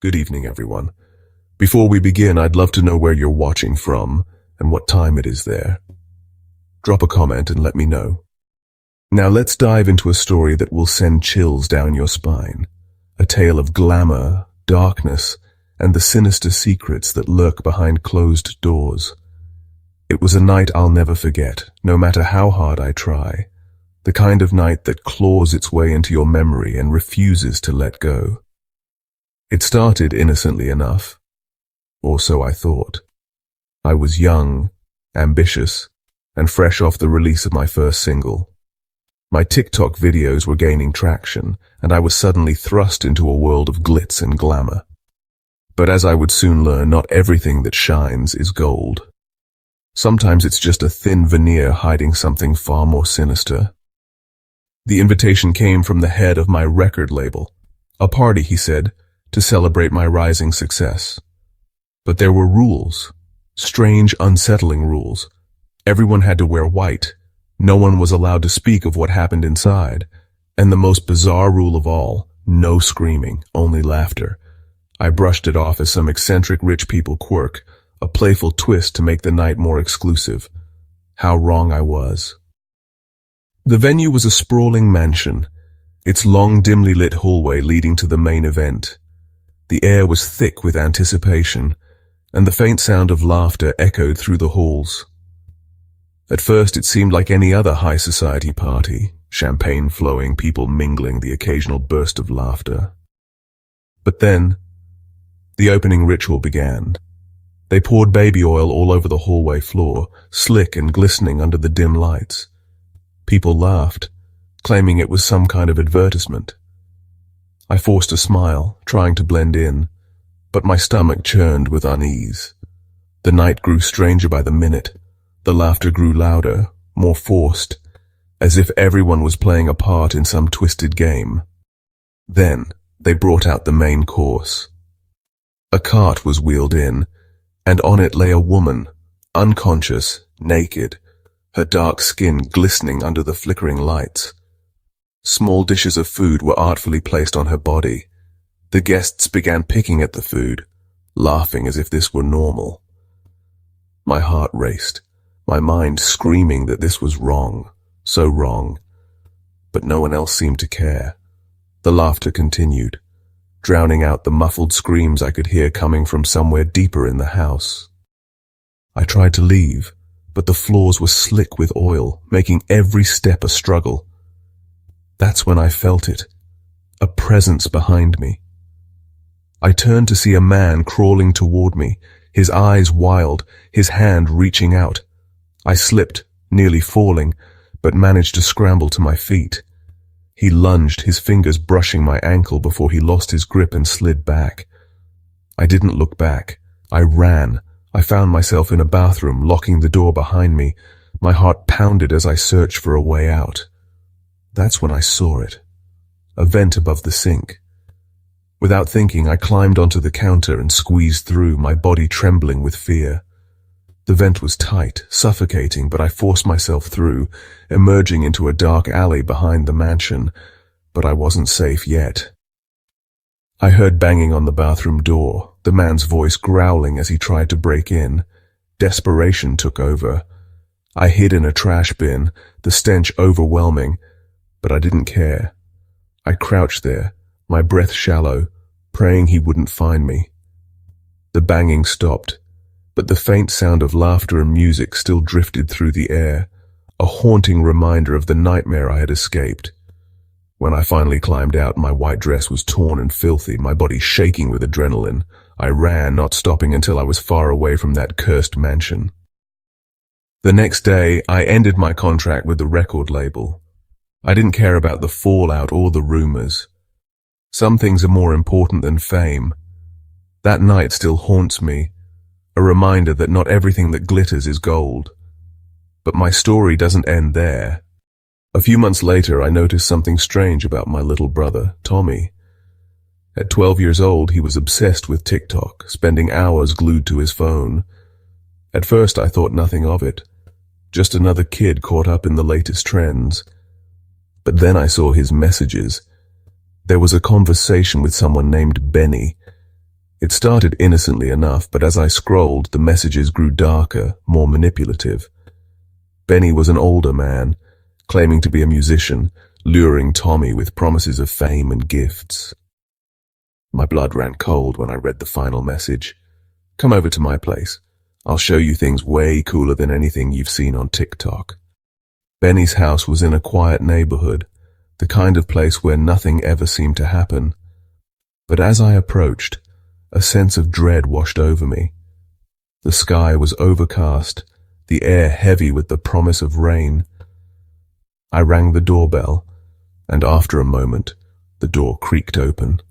Good evening, everyone. Before we begin, I'd love to know where you're watching from and what time it is there. Drop a comment and let me know. Now let's dive into a story that will send chills down your spine. A tale of glamour, darkness, and the sinister secrets that lurk behind closed doors. It was a night I'll never forget, no matter how hard I try. The kind of night that claws its way into your memory and refuses to let go. It started innocently enough, or so I thought. I was young, ambitious, and fresh off the release of my first single. My TikTok videos were gaining traction, and I was suddenly thrust into a world of glitz and glamour. But as I would soon learn, not everything that shines is gold. Sometimes it's just a thin veneer hiding something far more sinister. The invitation came from the head of my record label. A party, he said, to celebrate my rising success. But there were rules. Strange, unsettling rules. Everyone had to wear white. No one was allowed to speak of what happened inside. And the most bizarre rule of all, no screaming, only laughter. I brushed it off as some eccentric rich people quirk, a playful twist to make the night more exclusive. How wrong I was. The venue was a sprawling mansion, its long, dimly lit hallway leading to the main event. The air was thick with anticipation, and the faint sound of laughter echoed through the halls. At first it seemed like any other high society party, champagne flowing, people mingling, the occasional burst of laughter. But then, the opening ritual began. They poured baby oil all over the hallway floor, slick and glistening under the dim lights. People laughed, claiming it was some kind of advertisement. I forced a smile, trying to blend in, but my stomach churned with unease. The night grew stranger by the minute. The laughter grew louder, more forced, as if everyone was playing a part in some twisted game. Then they brought out the main course. A cart was wheeled in, and on it lay a woman, unconscious, naked, her dark skin glistening under the flickering lights. Small dishes of food were artfully placed on her body. The guests began picking at the food, laughing as if this were normal. My heart raced, my mind screaming that this was wrong, so wrong. But no one else seemed to care. The laughter continued, drowning out the muffled screams I could hear coming from somewhere deeper in the house. I tried to leave, but the floors were slick with oil, making every step a struggle. That's when I felt it, a presence behind me. I turned to see a man crawling toward me, his eyes wild, his hand reaching out. I slipped, nearly falling, but managed to scramble to my feet. He lunged, his fingers brushing my ankle before he lost his grip and slid back. I didn't look back. I ran. I found myself in a bathroom, locking the door behind me. My heart pounded as I searched for a way out. That's when I saw it. A vent above the sink. Without thinking, I climbed onto the counter and squeezed through, my body trembling with fear. The vent was tight, suffocating, but I forced myself through, emerging into a dark alley behind the mansion. But I wasn't safe yet. I heard banging on the bathroom door, the man's voice growling as he tried to break in. Desperation took over. I hid in a trash bin, the stench overwhelming, but I didn't care. I crouched there, my breath shallow, praying he wouldn't find me. The banging stopped, but the faint sound of laughter and music still drifted through the air, a haunting reminder of the nightmare I had escaped. When I finally climbed out, my white dress was torn and filthy, my body shaking with adrenaline. I ran, not stopping until I was far away from that cursed mansion. The next day, I ended my contract with the record label. I didn't care about the fallout or the rumors. Some things are more important than fame. That night still haunts me, a reminder that not everything that glitters is gold. But my story doesn't end there. A few months later, I noticed something strange about my little brother, Tommy. At 12 years old, he was obsessed with TikTok, spending hours glued to his phone. At first, I thought nothing of it. Just another kid caught up in the latest trends. But then I saw his messages. There was a conversation with someone named Benny. It started innocently enough, but as I scrolled, the messages grew darker, more manipulative. Benny was an older man, claiming to be a musician, luring Tommy with promises of fame and gifts. My blood ran cold when I read the final message. "Come over to my place. I'll show you things way cooler than anything you've seen on TikTok." Benny's house was in a quiet neighborhood, the kind of place where nothing ever seemed to happen. But as I approached, a sense of dread washed over me. The sky was overcast, the air heavy with the promise of rain. I rang the doorbell, and after a moment, the door creaked open.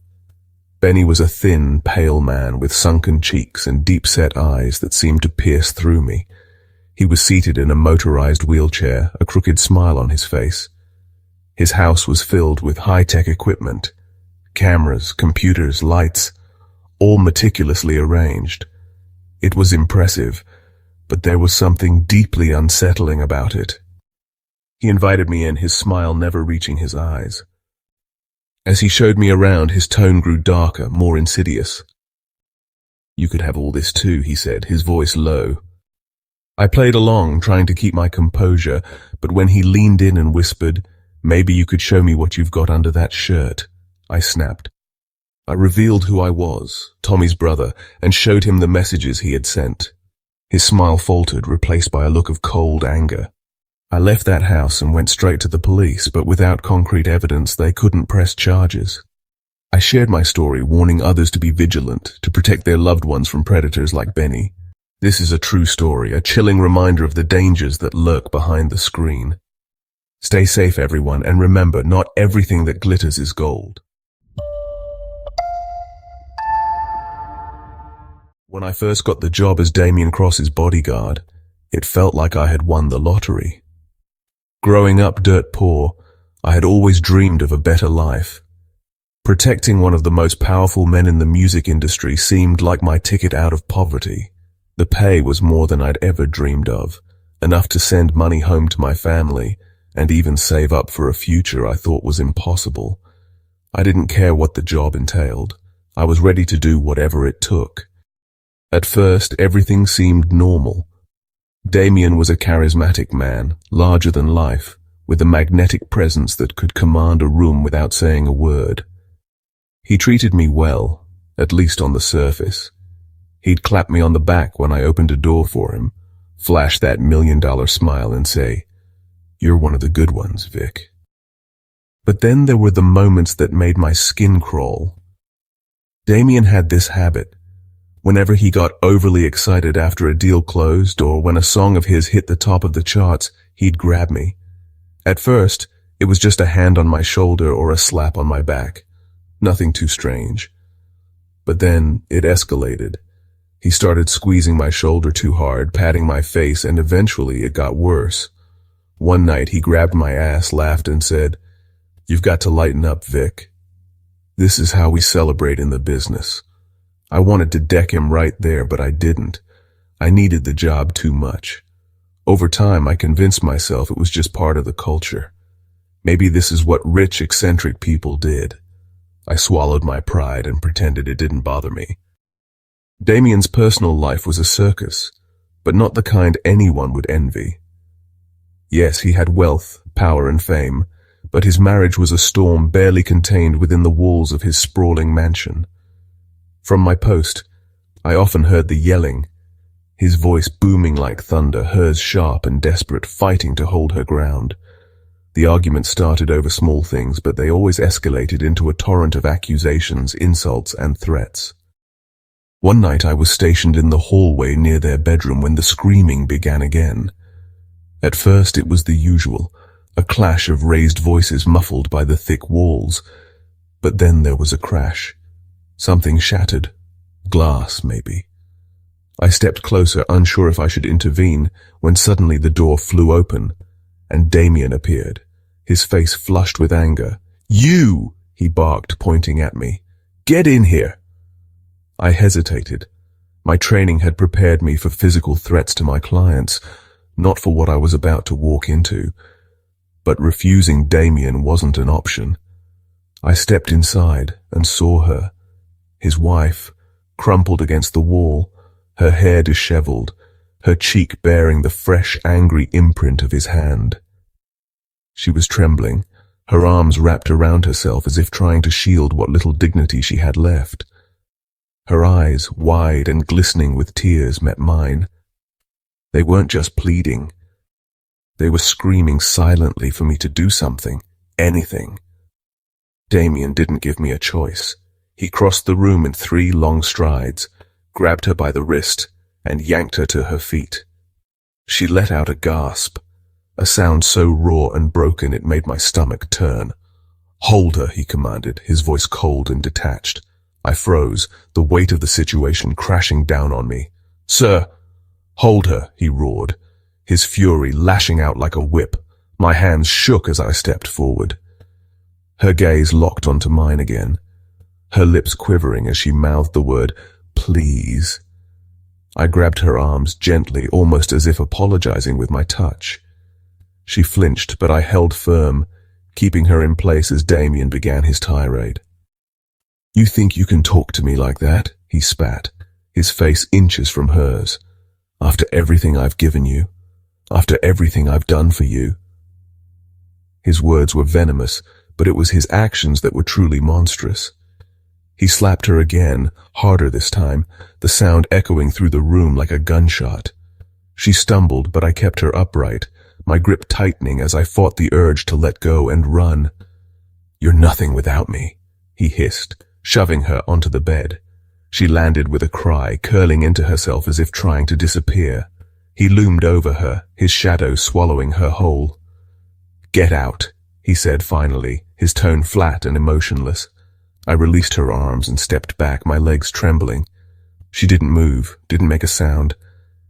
Benny was a thin, pale man with sunken cheeks and deep-set eyes that seemed to pierce through me. He was seated in a motorized wheelchair, a crooked smile on his face. His house was filled with high-tech equipment, cameras, computers, lights, all meticulously arranged. It was impressive, but there was something deeply unsettling about it. He invited me in, his smile never reaching his eyes. As he showed me around, his tone grew darker, more insidious. "You could have all this too," he said, his voice low. I played along, trying to keep my composure, but when he leaned in and whispered, "Maybe you could show me what you've got under that shirt," I snapped. I revealed who I was, Tommy's brother, and showed him the messages he had sent. His smile faltered, replaced by a look of cold anger. I left that house and went straight to the police, but without concrete evidence, they couldn't press charges. I shared my story, warning others to be vigilant, to protect their loved ones from predators like Benny. This is a true story, a chilling reminder of the dangers that lurk behind the screen. Stay safe, everyone, and remember, not everything that glitters is gold. When I first got the job as Damien Cross's bodyguard, it felt like I had won the lottery. Growing up dirt poor, I had always dreamed of a better life. Protecting one of the most powerful men in the music industry seemed like my ticket out of poverty. The pay was more than I'd ever dreamed of, enough to send money home to my family, and even save up for a future I thought was impossible. I didn't care what the job entailed. I was ready to do whatever it took. At first, everything seemed normal. Damien was a charismatic man, larger than life, with a magnetic presence that could command a room without saying a word. He treated me well, at least on the surface. He'd clap me on the back when I opened a door for him, flash that $1,000,000 smile and say, "You're one of the good ones, Vic." But then there were the moments that made my skin crawl. Damien had this habit. Whenever he got overly excited after a deal closed or when a song of his hit the top of the charts, he'd grab me. At first, it was just a hand on my shoulder or a slap on my back. Nothing too strange. But then it escalated. He started squeezing my shoulder too hard, patting my face, and eventually it got worse. One night he grabbed my ass, laughed, and said, "You've got to lighten up, Vic." This is how we celebrate in the business. I wanted to deck him right there, but I didn't. I needed the job too much. Over time, I convinced myself it was just part of the culture. Maybe this is what rich, eccentric people did. I swallowed my pride and pretended it didn't bother me. Damien's personal life was a circus, but not the kind anyone would envy. Yes, he had wealth, power, and fame, but his marriage was a storm barely contained within the walls of his sprawling mansion. From my post, I often heard the yelling, his voice booming like thunder, hers sharp and desperate, fighting to hold her ground. The arguments started over small things, but they always escalated into a torrent of accusations, insults, and threats. One night I was stationed in the hallway near their bedroom when the screaming began again. At first it was the usual, a clash of raised voices muffled by the thick walls. But then there was a crash. Something shattered. Glass, maybe. I stepped closer, unsure if I should intervene, when suddenly the door flew open, and Damien appeared, his face flushed with anger. "You!" he barked, pointing at me. "Get in here!" I hesitated. My training had prepared me for physical threats to my clients, not for what I was about to walk into. But refusing Damien wasn't an option. I stepped inside and saw her, his wife, crumpled against the wall, her hair disheveled, her cheek bearing the fresh, angry imprint of his hand. She was trembling, her arms wrapped around herself as if trying to shield what little dignity she had left. Her eyes, wide and glistening with tears, met mine. They weren't just pleading. They were screaming silently for me to do something, anything. Damien didn't give me a choice. He crossed the room in 3 long strides, grabbed her by the wrist, and yanked her to her feet. She let out a gasp, a sound so raw and broken it made my stomach turn. "Hold her," he commanded, his voice cold and detached. I froze, the weight of the situation crashing down on me. "Sir!" "Hold her," he roared, his fury lashing out like a whip. My hands shook as I stepped forward. Her gaze locked onto mine again, her lips quivering as she mouthed the word, "Please." I grabbed her arms gently, almost as if apologizing with my touch. She flinched, but I held firm, keeping her in place as Damien began his tirade. "You think you can talk to me like that?" he spat, his face inches from hers. "After everything I've given you, after everything I've done for you." His words were venomous, but it was his actions that were truly monstrous. He slapped her again, harder this time, the sound echoing through the room like a gunshot. She stumbled, but I kept her upright, my grip tightening as I fought the urge to let go and run. "You're nothing without me," he hissed, shoving her onto the bed. She landed with a cry, curling into herself as if trying to disappear. He loomed over her, his shadow swallowing her whole. "Get out," he said finally, his tone flat and emotionless. I released her arms and stepped back, my legs trembling. She didn't move, didn't make a sound.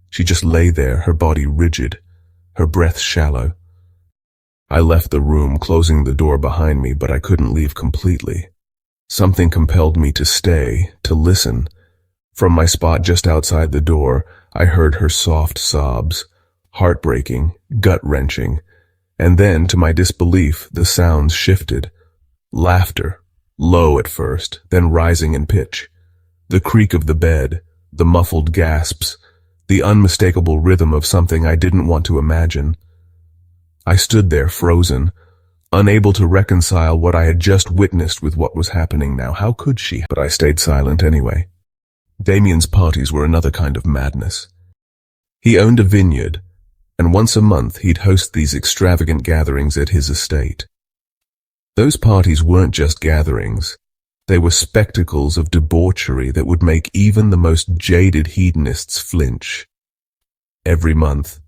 She just lay there, her body rigid, her breath shallow. I left the room, closing the door behind me, but I couldn't leave completely. Something compelled me to stay, to listen. From my spot just outside the door, I heard her soft sobs, heartbreaking, gut-wrenching, and then, to my disbelief, the sounds shifted. Laughter, low at first, then rising in pitch. The creak of the bed, the muffled gasps, the unmistakable rhythm of something I didn't want to imagine. I stood there frozen, unable to reconcile what I had just witnessed with what was happening now. How could she? But I stayed silent anyway. Damien's parties were another kind of madness. He owned a vineyard, and once a month he'd host these extravagant gatherings at his estate. Those parties weren't just gatherings. They were spectacles of debauchery that would make even the most jaded hedonists flinch. Every month,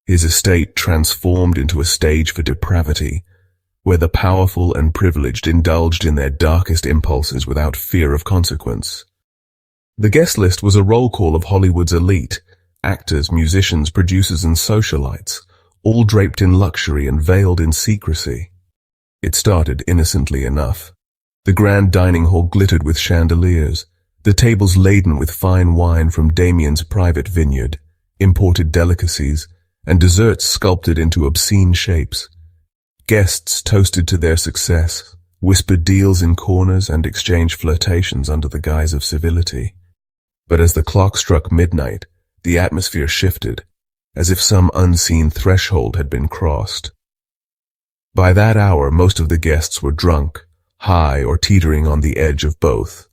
his estate transformed into a stage for depravity, where the powerful and privileged indulged in their darkest impulses without fear of consequence. The guest list was a roll call of Hollywood's elite, actors, musicians, producers, and socialites, all draped in luxury and veiled in secrecy. It started innocently enough. The grand dining hall glittered with chandeliers, the tables laden with fine wine from Damien's private vineyard, imported delicacies, and desserts sculpted into obscene shapes. Guests toasted to their success, whispered deals in corners, and exchanged flirtations under the guise of civility. But as the clock struck midnight, the atmosphere shifted, as if some unseen threshold had been crossed. By that hour, most of the guests were drunk, high, or teetering on the edge of both.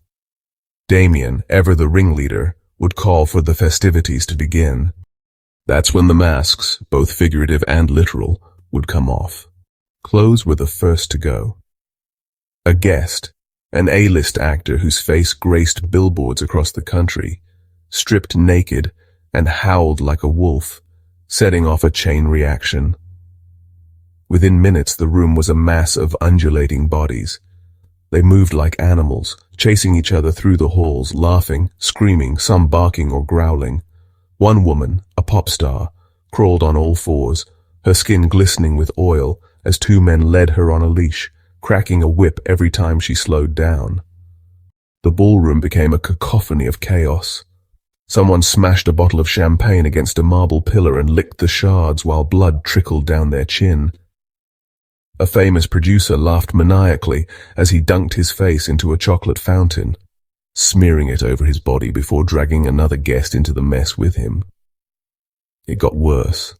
Damien, ever the ringleader, would call for the festivities to begin. That's when the masks, both figurative and literal, would come off. Clothes were the first to go. A guest, an A-list actor whose face graced billboards across the country, stripped naked and howled like a wolf, setting off a chain reaction. Within minutes, the room was a mass of undulating bodies. They moved like animals, chasing each other through the halls, laughing, screaming, some barking or growling. One woman, a pop star, crawled on all fours, her skin glistening with oil, as 2 men led her on a leash, cracking a whip every time she slowed down. The ballroom became a cacophony of chaos. Someone smashed a bottle of champagne against a marble pillar and licked the shards while blood trickled down their chin. A famous producer laughed maniacally as he dunked his face into a chocolate fountain. smearing it over his body before dragging another guest into the mess with him. It got worse.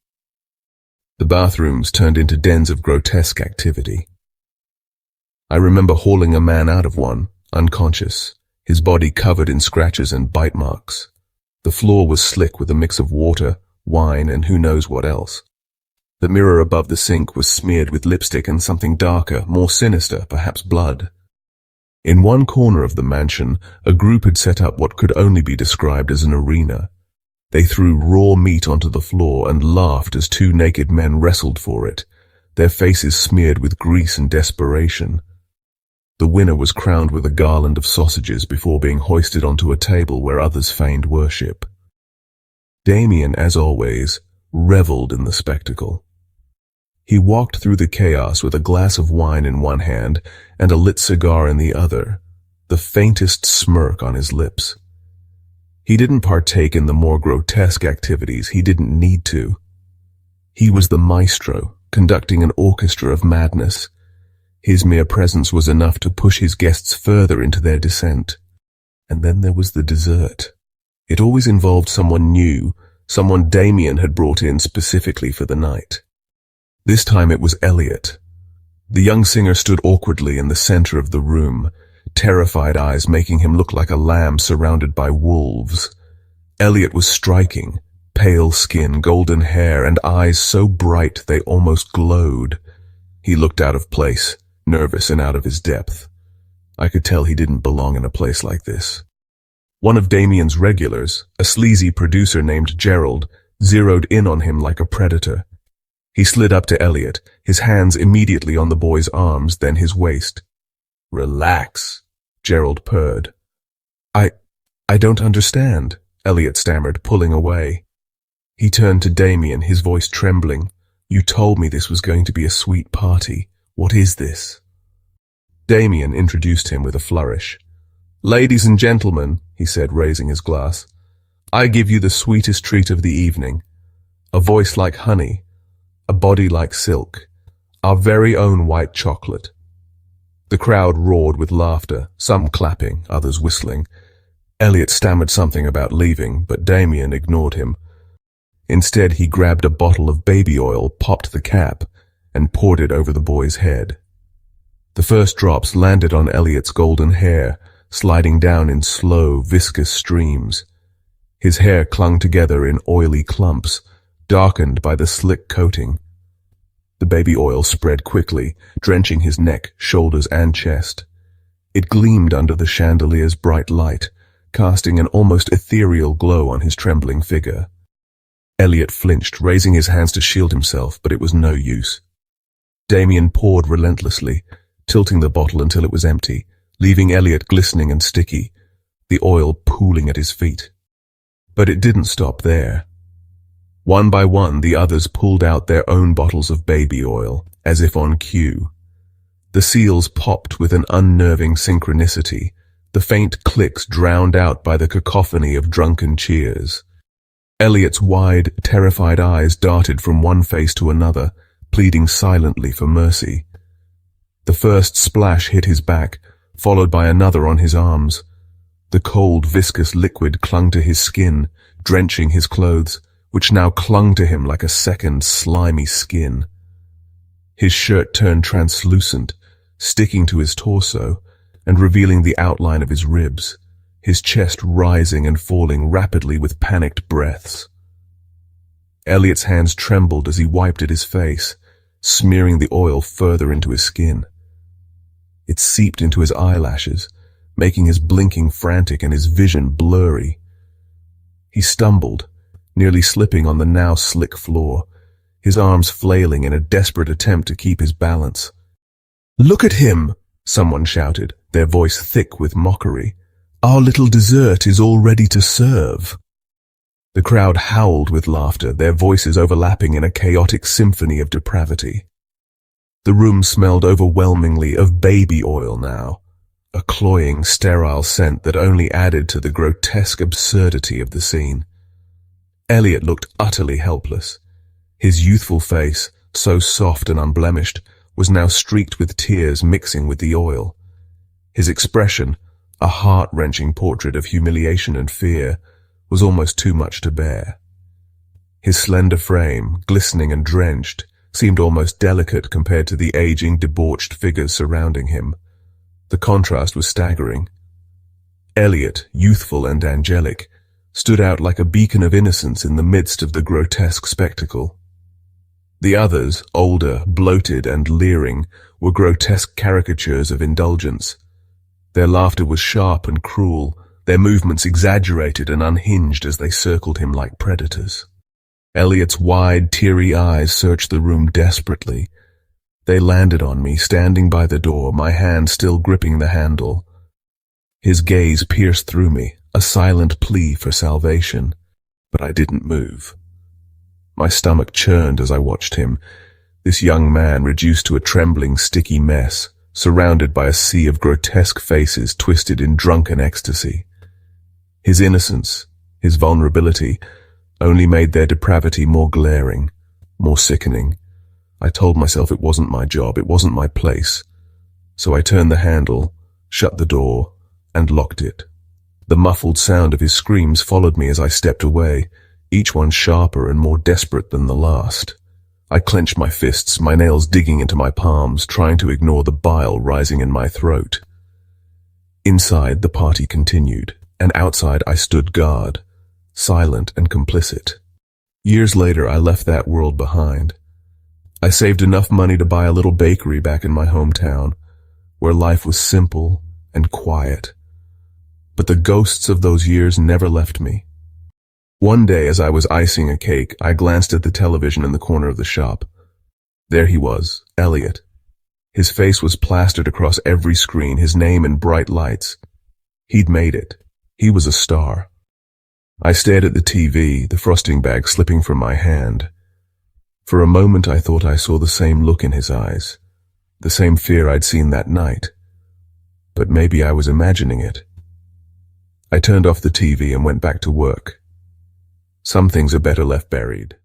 The bathrooms turned into dens of grotesque activity. I remember hauling a man out of one, unconscious, his body covered in scratches and bite marks. The floor was slick with a mix of water, wine, and who knows what else. The mirror above the sink was smeared with lipstick and something darker, more sinister, perhaps blood. In one corner of the mansion, a group had set up what could only be described as an arena. They threw raw meat onto the floor and laughed as two naked men wrestled for it, their faces smeared with grease and desperation. The winner was crowned with a garland of sausages before being hoisted onto a table where others feigned worship. Damien, as always, reveled in the spectacle. He walked through the chaos with a glass of wine in one hand and a lit cigar in the other, the faintest smirk on his lips. He didn't partake in the more grotesque activities. He didn't need to. He was the maestro, conducting an orchestra of madness. His mere presence was enough to push his guests further into their descent. And then there was the dessert. It always involved someone new, someone Damien had brought in specifically for the night. This time it was Elliot. The young singer stood awkwardly in the center of the room, terrified eyes making him look like a lamb surrounded by wolves. Elliot was striking, pale skin, golden hair, and eyes so bright they almost glowed. He looked out of place, nervous and out of his depth. I could tell he didn't belong in a place like this. One of Damien's regulars, a sleazy producer named Gerald, zeroed in on him like a predator. He slid up to Elliot, his hands immediately on the boy's arms, then his waist. "Relax," Gerald purred. I don't understand," Elliot stammered, pulling away. He turned to Damien, his voice trembling. "You told me this was going to be a sweet party. What is this?" Damien introduced him with a flourish. "Ladies and gentlemen," he said, raising his glass, "I give you the sweetest treat of the evening. A voice like honey, a body like silk, our very own white chocolate." The crowd roared with laughter, some clapping, others whistling. Elliot stammered something about leaving, but Damien ignored him. Instead, he grabbed a bottle of baby oil, popped the cap, and poured it over the boy's head. The first drops landed on Elliot's golden hair, sliding down in slow, viscous streams. His hair clung together in oily clumps, darkened by the slick coating. The baby oil spread quickly, drenching his neck, shoulders, and chest. It gleamed under the chandelier's bright light, casting an almost ethereal glow on his trembling figure. Elliot flinched, raising his hands to shield himself, but it was no use. Damien poured relentlessly, tilting the bottle until it was empty, leaving Elliot glistening and sticky, the oil pooling at his feet. But it didn't stop there. One by one, the others pulled out their own bottles of baby oil, as if on cue. The seals popped with an unnerving synchronicity, the faint clicks drowned out by the cacophony of drunken cheers. Elliot's wide, terrified eyes darted from one face to another, pleading silently for mercy. The first splash hit his back, followed by another on his arms. The cold, viscous liquid clung to his skin, drenching his clothes, which now clung to him like a second, slimy skin. His shirt turned translucent, sticking to his torso, and revealing the outline of his ribs, his chest rising and falling rapidly with panicked breaths. Elliot's hands trembled as he wiped at his face, smearing the oil further into his skin. It seeped into his eyelashes, making his blinking frantic and his vision blurry. He stumbled, nearly slipping on the now slick floor, his arms flailing in a desperate attempt to keep his balance. "Look at him!" someone shouted, their voice thick with mockery. "Our little dessert is all ready to serve." The crowd howled with laughter, their voices overlapping in a chaotic symphony of depravity. The room smelled overwhelmingly of baby oil now, a cloying, sterile scent that only added to the grotesque absurdity of the scene. Elliot looked utterly helpless. His youthful face, so soft and unblemished, was now streaked with tears mixing with the oil. His expression, A heart-wrenching portrait of humiliation and fear, was almost too much to bear. His slender frame, glistening and drenched, seemed almost delicate compared to the aging, debauched figures surrounding him. The contrast was staggering. Elliot, youthful and angelic, stood out like a beacon of innocence in the midst of the grotesque spectacle. The others, older, bloated and leering, were grotesque caricatures of indulgence. Their laughter was sharp and cruel, their movements exaggerated and unhinged as they circled him like predators. Elliot's wide, teary eyes searched the room desperately. They landed on me, standing by the door, my hand still gripping the handle. His gaze pierced through me, a silent plea for salvation, but I didn't move. My stomach churned as I watched him, this young man reduced to a trembling, sticky mess, surrounded by a sea of grotesque faces twisted in drunken ecstasy. His innocence, his vulnerability, only made their depravity more glaring, more sickening. I told myself it wasn't my job, it wasn't my place. So I turned the handle, shut the door, and locked it. The muffled sound of his screams followed me as I stepped away, each one sharper and more desperate than the last. I clenched my fists, my nails digging into my palms, trying to ignore the bile rising in my throat. Inside, the party continued, and outside I stood guard, silent and complicit. Years later, I left that world behind. I saved enough money to buy a little bakery back in my hometown, where life was simple and quiet. But the ghosts of those years never left me. One day, as I was icing a cake, I glanced at the television in the corner of the shop. There he was, Elliot. His face was plastered across every screen, his name in bright lights. He'd made it. He was a star. I stared at the TV, the frosting bag slipping from my hand. For a moment I thought I saw the same look in his eyes, the same fear I'd seen that night. But maybe I was imagining it. I turned off the TV and went back to work. Some things are better left buried.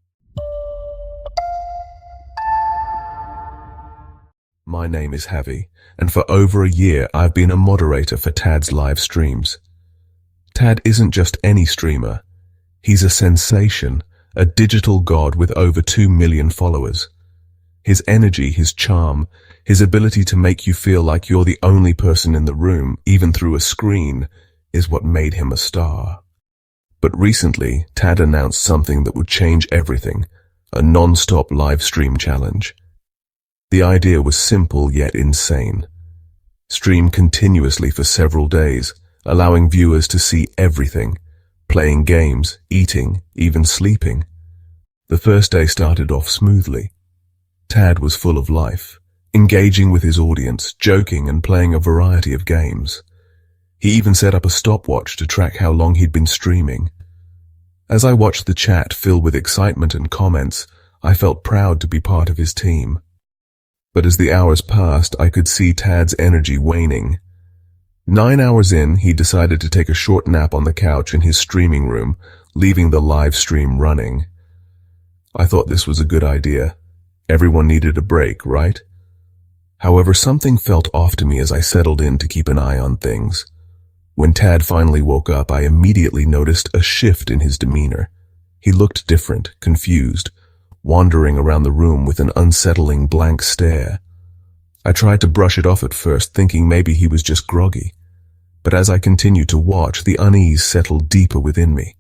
My name is Javi, and for over a year I've been a moderator for Tad's live streams. Tad isn't just any streamer. He's a sensation, a digital god with over 2 million followers. His energy, his charm, his ability to make you feel like you're the only person in the room, even through a screen, is what made him a star. But recently, Tad announced something that would change everything, a non-stop live stream challenge. The idea was simple yet insane. Stream continuously for several days, allowing viewers to see everything, playing games, eating, even sleeping. The first day started off smoothly. Tad was full of life, engaging with his audience, joking and playing a variety of games. He even set up a stopwatch to track how long he'd been streaming. As I watched the chat fill with excitement and comments, I felt proud to be part of his team. But as the hours passed, I could see Tad's energy waning. 9 hours in, he decided to take a short nap on the couch in his streaming room, leaving the live stream running. I thought this was a good idea. Everyone needed a break, right? However, something felt off to me as I settled in to keep an eye on things. When Tad finally woke up, I immediately noticed a shift in his demeanor. He looked different, confused, wandering around the room with an unsettling blank stare. I tried to brush it off at first, thinking maybe he was just groggy. But as I continued to watch, the unease settled deeper within me.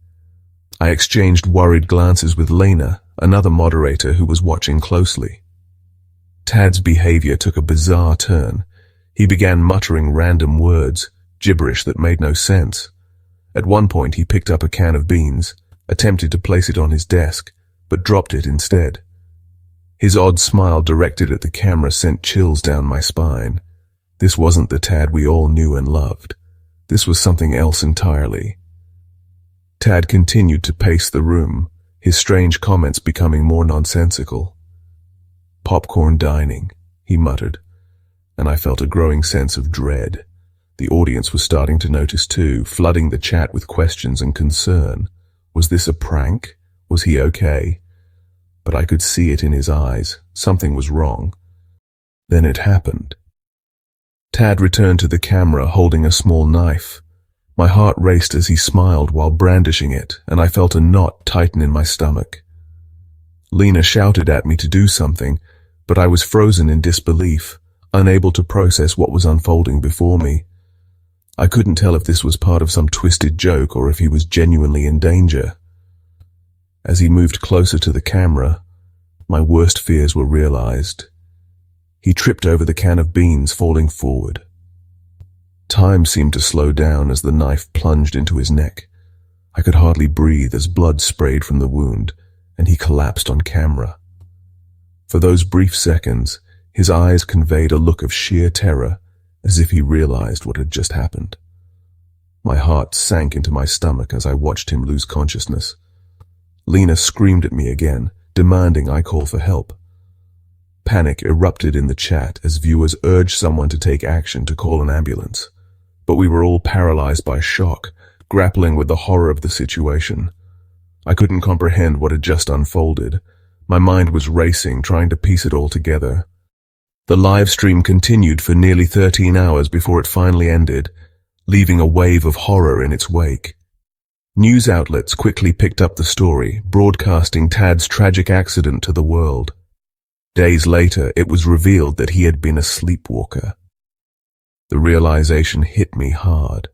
I exchanged worried glances with Lena, another moderator who was watching closely. Tad's behavior took a bizarre turn. He began muttering random words, gibberish that made no sense. At one point he picked up a can of beans, attempted to place it on his desk, but dropped it instead. His odd smile directed at the camera sent chills down my spine. This wasn't the Tad we all knew and loved. This was something else entirely. Tad continued to pace the room, his strange comments becoming more nonsensical. "Popcorn dining," he muttered, and I felt a growing sense of dread. The audience was starting to notice too, flooding the chat with questions and concern. Was this a prank? Was he okay? But I could see it in his eyes. Something was wrong. Then it happened. Tad returned to the camera holding a small knife. My heart raced as he smiled while brandishing it, and I felt a knot tighten in my stomach. Lena shouted at me to do something, but I was frozen in disbelief, unable to process what was unfolding before me. I couldn't tell if this was part of some twisted joke or if he was genuinely in danger. As he moved closer to the camera, my worst fears were realized. He tripped over the can of beans, falling forward. Time seemed to slow down as the knife plunged into his neck. I could hardly breathe as blood sprayed from the wound, and he collapsed on camera. For those brief seconds, his eyes conveyed a look of sheer terror, as if he realized what had just happened. My heart sank into my stomach as I watched him lose consciousness. Lena screamed at me again, demanding I call for help. Panic erupted in the chat as viewers urged someone to take action to call an ambulance. But we were all paralyzed by shock, grappling with the horror of the situation. I couldn't comprehend what had just unfolded. My mind was racing, trying to piece it all together. The live stream continued for nearly 13 hours before it finally ended, leaving a wave of horror in its wake. News outlets quickly picked up the story, broadcasting Tad's tragic accident to the world. Days later, it was revealed that he had been a sleepwalker. The realization hit me hard.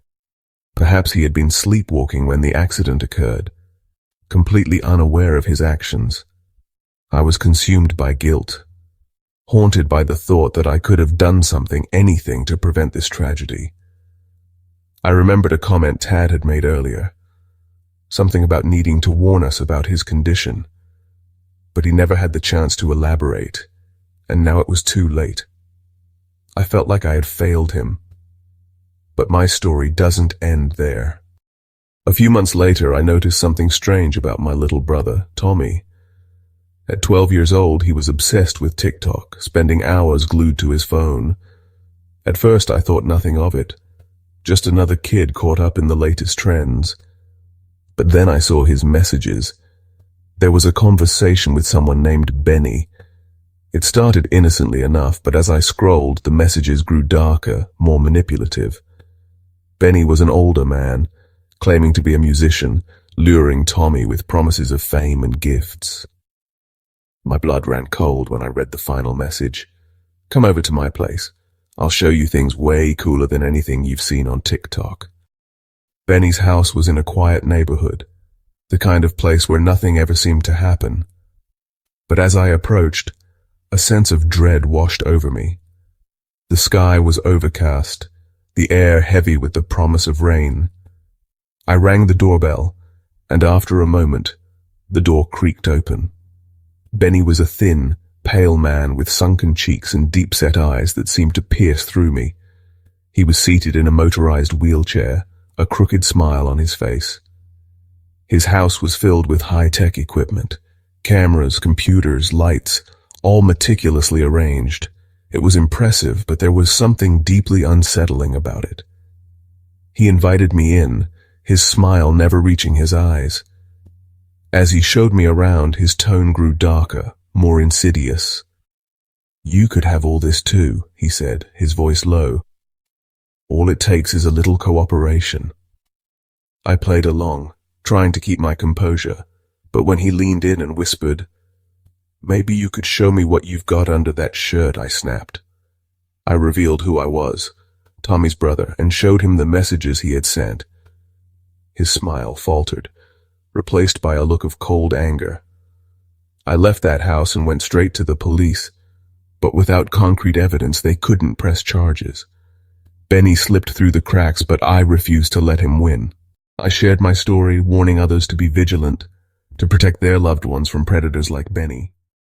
Perhaps he had been sleepwalking when the accident occurred, completely unaware of his actions. I was consumed by guilt, haunted by the thought that I could have done something, anything, to prevent this tragedy. I remembered a comment Tad had made earlier, something about needing to warn us about his condition. But he never had the chance to elaborate, and now it was too late. I felt like I had failed him. But my story doesn't end there. A few months later, I noticed something strange about my little brother, Tommy. At 12 years old, he was obsessed with TikTok, spending hours glued to his phone. At first, I thought nothing of it, just another kid caught up in the latest trends. But then I saw his messages. There was a conversation with someone named Benny. It started innocently enough, but as I scrolled, the messages grew darker, more manipulative. Benny was an older man, claiming to be a musician, luring Tommy with promises of fame and gifts. My blood ran cold when I read the final message. "Come over to my place. I'll show you things way cooler than anything you've seen on TikTok." Benny's house was in a quiet neighborhood, the kind of place where nothing ever seemed to happen. But as I approached, a sense of dread washed over me. The sky was overcast, the air heavy with the promise of rain. I rang the doorbell, and after a moment, the door creaked open. Benny was a thin, pale man with sunken cheeks and deep-set eyes that seemed to pierce through me. He was seated in a motorized wheelchair, a crooked smile on his face. His house was filled with high-tech equipment, cameras, computers, lights, all meticulously arranged. It was impressive, but there was something deeply unsettling about it. He invited me in, his smile never reaching his eyes. As he showed me around, his tone grew darker, more insidious. "You could have all this too," he said, his voice low. "All it takes is a little cooperation." I played along, trying to keep my composure, but when he leaned in and whispered, "Maybe you could show me what you've got under that shirt," I snapped. I revealed who I was, Tommy's brother, and showed him the messages he had sent. His smile faltered, replaced by a look of cold anger. I left that house and went straight to the police, but without concrete evidence they couldn't press charges. Benny slipped through the cracks, but I refused to let him win. I shared my story, warning others to be vigilant, to protect their loved ones from predators like Benny.